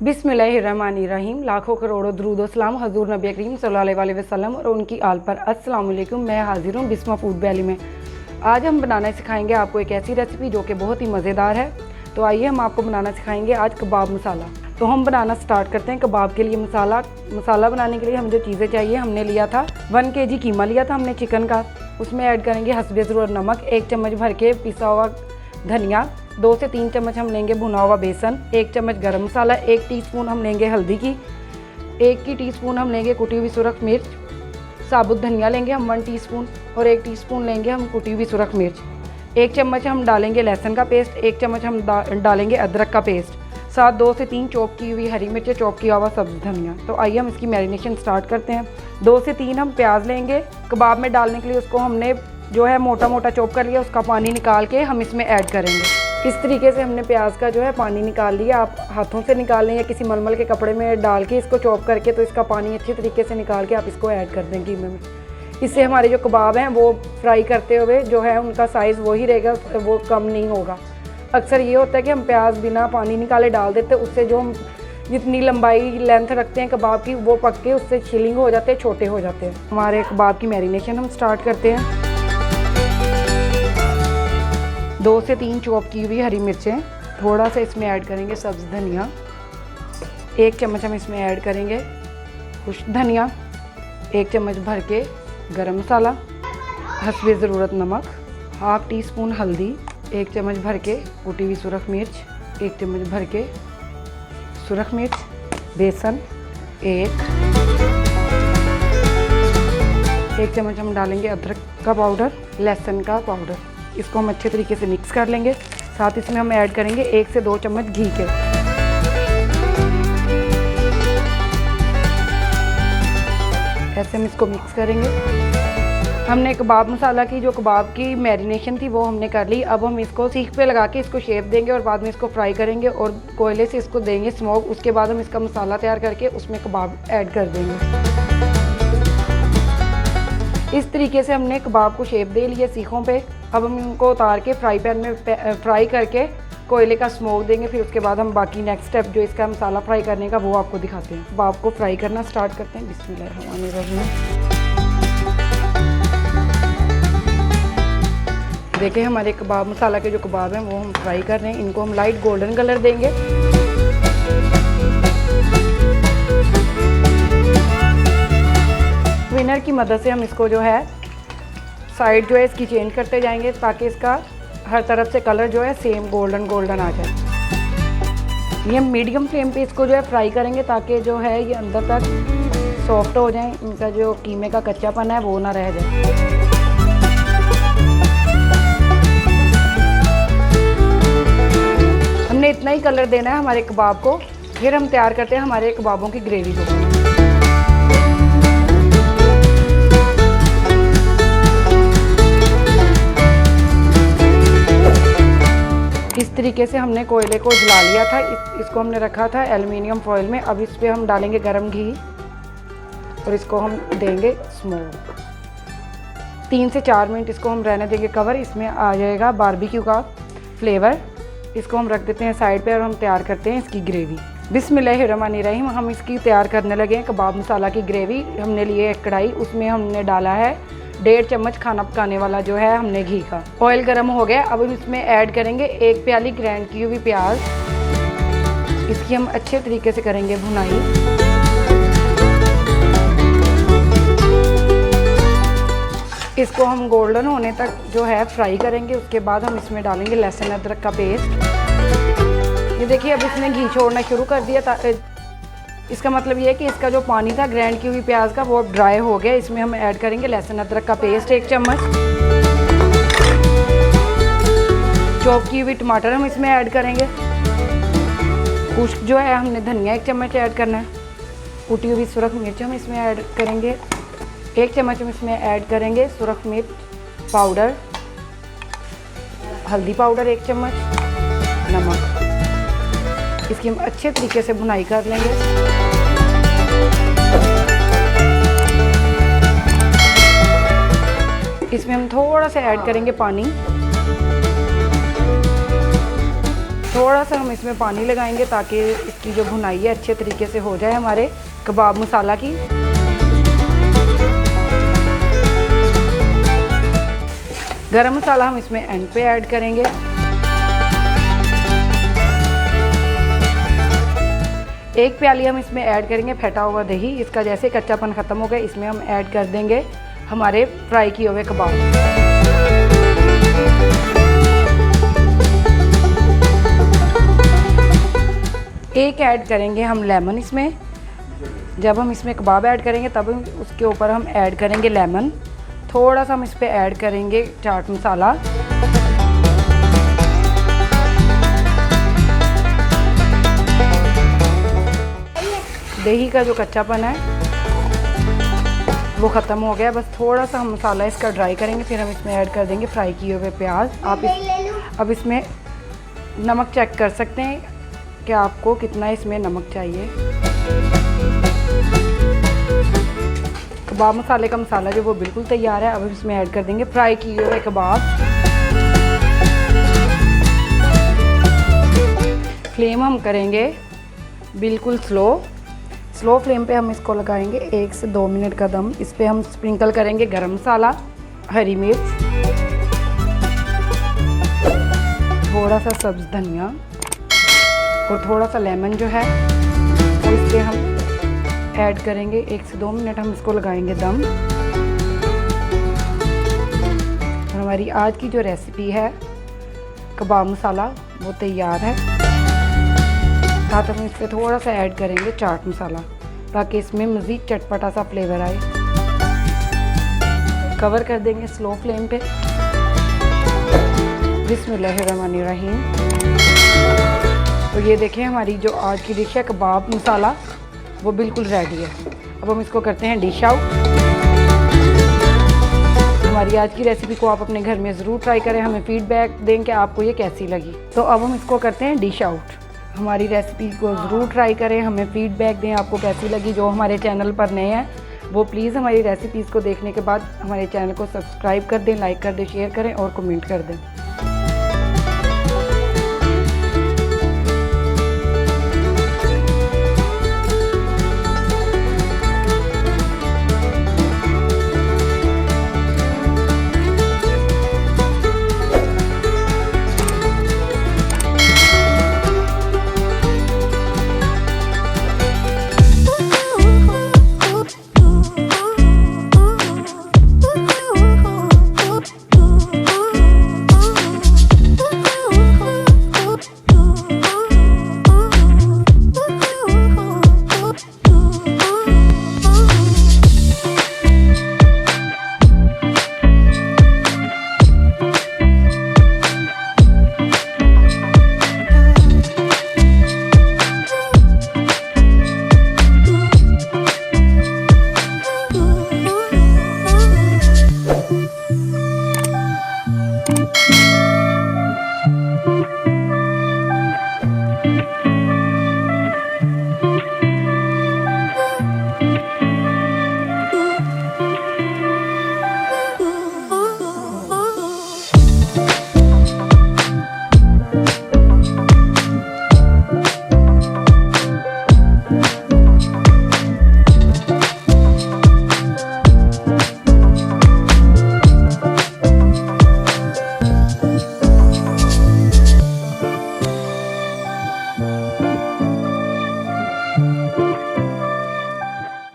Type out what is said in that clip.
बिस्मिल्लाहिर्रहमानिर्रहीम। लाखों करोड़ों दरूद सलाम हजूर नबी करीम सल्लल्लाहु अलैहि वसल्लम और उनकी आल पर। अस्सलाम वालेकुम। मैं हाजिर हूँ बिस्मा फूड वैली में। आज हम बनाना सिखाएंगे आपको एक ऐसी रेसिपी जो कि बहुत ही मज़ेदार है। तो आइए हम आपको बनाना सिखाएंगे आज कबाब मसाला। तो हम बनाना स्टार्ट करते हैं। कबाब के लिए मसाला बनाने के लिए हम जो चीज़ें चाहिए, हमने लिया था 1 kg कीमा लिया था हमने चिकन का। उसमें ऐड करेंगे हस्बे ज़रूरत नमक, 1 चम्मच भर के पिसा हुआ धनिया, 2 से 3 चम्मच हम लेंगे भुना हुआ बेसन, 1 चम्मच गरम मसाला, 1 टीस्पून हम लेंगे हल्दी की, 1 टीस्पून हम लेंगे कुटी हुई सुरख मिर्च, साबुत धनिया लेंगे हम 1 टीस्पून और 1 टीस्पून लेंगे हम कुटी हुई सुरख मिर्च, 1 चम्मच हम डालेंगे लहसुन का पेस्ट, 1 चम्मच हम डालेंगे अदरक का पेस्ट, साथ 2 से 3 चॉप की हुई हरी मिर्च, चॉप किया हुआ सब्ज़ी धनिया। तो आइए हम इसकी मैरिनेशन स्टार्ट करते हैं। 2 से 3 हम प्याज लेंगे कबाब में डालने के लिए। उसको हमने जो है मोटा मोटा चॉप कर लिया, उसका पानी निकाल के हम इसमें ऐड करेंगे। इस तरीके से हमने प्याज का जो है पानी निकाल लिया। आप हाथों से निकाल लें या किसी मलमल के कपड़े में डाल के इसको चॉप करके, तो इसका पानी अच्छे तरीके से निकाल के आप इसको ऐड कर दें कीमे में। इससे हमारे जो कबाब हैं वो फ्राई करते हुए जो है उनका साइज़ वही रहेगा, वो कम नहीं होगा। अक्सर ये होता है कि हम प्याज बिना पानी निकाले डाल देते हैं, उससे जो हम जितनी लंबाई लेंथ रखते हैं कबाब की वो पक के उससे छिलिंग हो जाते हैं, छोटे हो जाते हैं। हमारे कबाब की मैरिनेशन हम स्टार्ट करते हैं। 2 से 3 चॉप की हुई हरी मिर्चें, थोड़ा सा इसमें ऐड करेंगे सब्ज़ धनिया, 1 चम्मच हम इसमें ऐड करेंगे खुश्क धनिया, 1 चम्मच भर के गरम मसाला, हस्बे ज़रूरत नमक, हाफ टीस्पून हल्दी, 1 चम्मच भर के कुटी हुई सुरख मिर्च, 1 चम्मच भर के सुरख मिर्च, बेसन 1 चम्मच हम डालेंगे अदरक का पाउडर, लहसुन का पाउडर। इसको हम अच्छे तरीके से मिक्स कर लेंगे। साथ इसमें हम ऐड करेंगे 1 से 2 चम्मच घी के। ऐसे हम इसको मिक्स करेंगे। हमने कबाब मसाला की जो कबाब की मैरिनेशन थी वो हमने कर ली। अब हम इसको सीख पे लगा के इसको शेप देंगे और बाद में इसको फ्राई करेंगे और कोयले से इसको देंगे स्मोक। उसके बाद हम इसका मसाला तैयार करके उसमें कबाब ऐड कर देंगे। इस तरीके से हमने कबाब को शेप दे लिया सीखों पे। अब हम इनको उतार के फ्राई पैन में फ्राई करके कोयले का स्मोक देंगे। फिर उसके बाद हम बाकी नेक्स्ट स्टेप जो इसका मसाला फ्राई करने का वो आपको दिखाते हैं। कबाब को फ्राई करना स्टार्ट करते हैं। बिस्मिल्लाहिर्रहमानिर्रहीम। देखिए हमारे कबाब मसाला के जो कबाब हैं वो हम फ्राई कर रहे हैं। इनको हम लाइट गोल्डन कलर देंगे। विनर की मदद से हम इसको जो है साइड जो है इसकी चेंज करते जाएंगे ताकि इसका हर तरफ से कलर जो है सेम गोल्डन आ जाए। ये हम मीडियम फ्लेम पे इसको जो है फ्राई करेंगे ताकि जो है ये अंदर तक सॉफ्ट हो जाए, इनका जो कीमे का कच्चापन है वो ना रह जाए। हमने इतना ही कलर देना है हमारे कबाब को। फिर हम तैयार करते हैं हमारे कबाबों की ग्रेवी को। इस तरीके से हमने कोयले को जला लिया था। इसको हमने रखा था एल्युमिनियम फॉइल में। अब इस पे हम डालेंगे गरम घी और इसको हम देंगे स्मोक। 3 से 4 मिनट इसको हम रहने देंगे कवर। इसमें आ जाएगा बारबेक्यू का फ्लेवर। इसको हम रख देते हैं साइड पे और हम तैयार करते हैं इसकी ग्रेवी। बिस्मिल्लाहिर्रहमानिर्रहीम। हम इसकी तैयार करने लगे हैं कबाब मसाला की ग्रेवी। हमने लिए एक कढ़ाई, उसमें हमने डाला है 1.5 चम्मच खाना पकाने वाला जो है हमने घी का। ऑयल गर्म हो गया। अब हम इसमें ऐड करेंगे 1 प्याली ग्राइंड की हुई प्याज। इसकी हम अच्छे तरीके से करेंगे भुनाई। इसको हम गोल्डन होने तक जो है फ्राई करेंगे। उसके बाद हम इसमें डालेंगे लहसुन अदरक का पेस्ट। ये देखिए अब इसने घी छोड़ना शुरू कर दिया। इसका मतलब ये है कि इसका जो पानी था ग्राइंड की हुई प्याज का वो अब ड्राई हो गया। इसमें हम ऐड करेंगे लहसुन अदरक का पेस्ट 1 चम्मच। चॉप की हुई टमाटर हम इसमें ऐड करेंगे। खुश्क जो है हमने धनिया 1 चम्मच ऐड करना है। कुटी हुई सुरख मिर्च हम इसमें ऐड करेंगे 1 चम्मच। हम इसमें ऐड करेंगे सुरख मिर्च पाउडर, हल्दी पाउडर 1 चम्मच, नमक। इसकी हम अच्छे तरीके से भुनाई कर लेंगे। इसमें हम थोड़ा सा ऐड करेंगे पानी। थोड़ा सा हम इसमें पानी लगाएंगे ताकि इसकी जो भुनाई है अच्छे तरीके से हो जाए हमारे कबाब मसाला की। गरम मसाला हम इसमें एंड पे ऐड करेंगे। एक प्याली हम इसमें ऐड करेंगे फेटा हुआ दही। इसका जैसे कच्चापन ख़त्म हो गया इसमें हम ऐड कर देंगे हमारे फ्राई किए हुए कबाब। एक ऐड करेंगे हम लेमन इसमें। जब हम इसमें कबाब ऐड करेंगे तब उसके ऊपर हम ऐड करेंगे लेमन। थोड़ा सा हम इस पर ऐड करेंगे चाट मसाला। दही का जो कच्चापन है वो ख़त्म हो गया। बस थोड़ा सा हम मसाला इसका ड्राई करेंगे, फिर हम इसमें ऐड कर देंगे फ्राई किए हुए प्याज। अब इसमें नमक चेक कर सकते हैं कि आपको कितना इसमें नमक चाहिए। कबाब मसाले का मसाला जो वो बिल्कुल तैयार है। अब इसमें ऐड कर देंगे फ्राई किए हुए कबाब। फ्लेम हम करेंगे बिल्कुल स्लो फ्लेम पे हम इसको लगाएंगे 1 से 2 मिनट का दम। इस पे हम स्प्रिंकल करेंगे गरम मसाला, हरी मिर्च, थोड़ा सा सब्ज़ धनिया और थोड़ा सा लेमन जो है वो इस पे हम ऐड करेंगे। 1 से 2 मिनट हम इसको लगाएंगे दम। और हमारी आज की जो रेसिपी है कबाब मसाला वो तैयार है। साथ हम इस पर थोड़ा सा ऐड करेंगे चाट मसाला ताकि इसमें मज़ीद चटपटा सा फ्लेवर आए। कवर कर देंगे स्लो फ्लेम पे। बिस्मिल्लाहिर्रहमानिर्रहीम। तो ये देखें हमारी जो आज की डिश है कबाब मसाला वो बिल्कुल रेडी है। अब हम इसको करते हैं डिश आउट। हमारी आज की रेसिपी को आप अपने घर में ज़रूर ट्राई करें, हमें फीडबैक दें कि आपको ये कैसी लगी। तो अब हम इसको करते हैं डिश आउट। हमारी रेसिपी को ज़रूर ट्राई करें, हमें फीडबैक दें आपको कैसी लगी। जो हमारे चैनल पर नए हैं वो प्लीज़ हमारी रेसिपीज़ को देखने के बाद हमारे चैनल को सब्सक्राइब कर दें, लाइक कर दें, शेयर करें और कमेंट कर दें।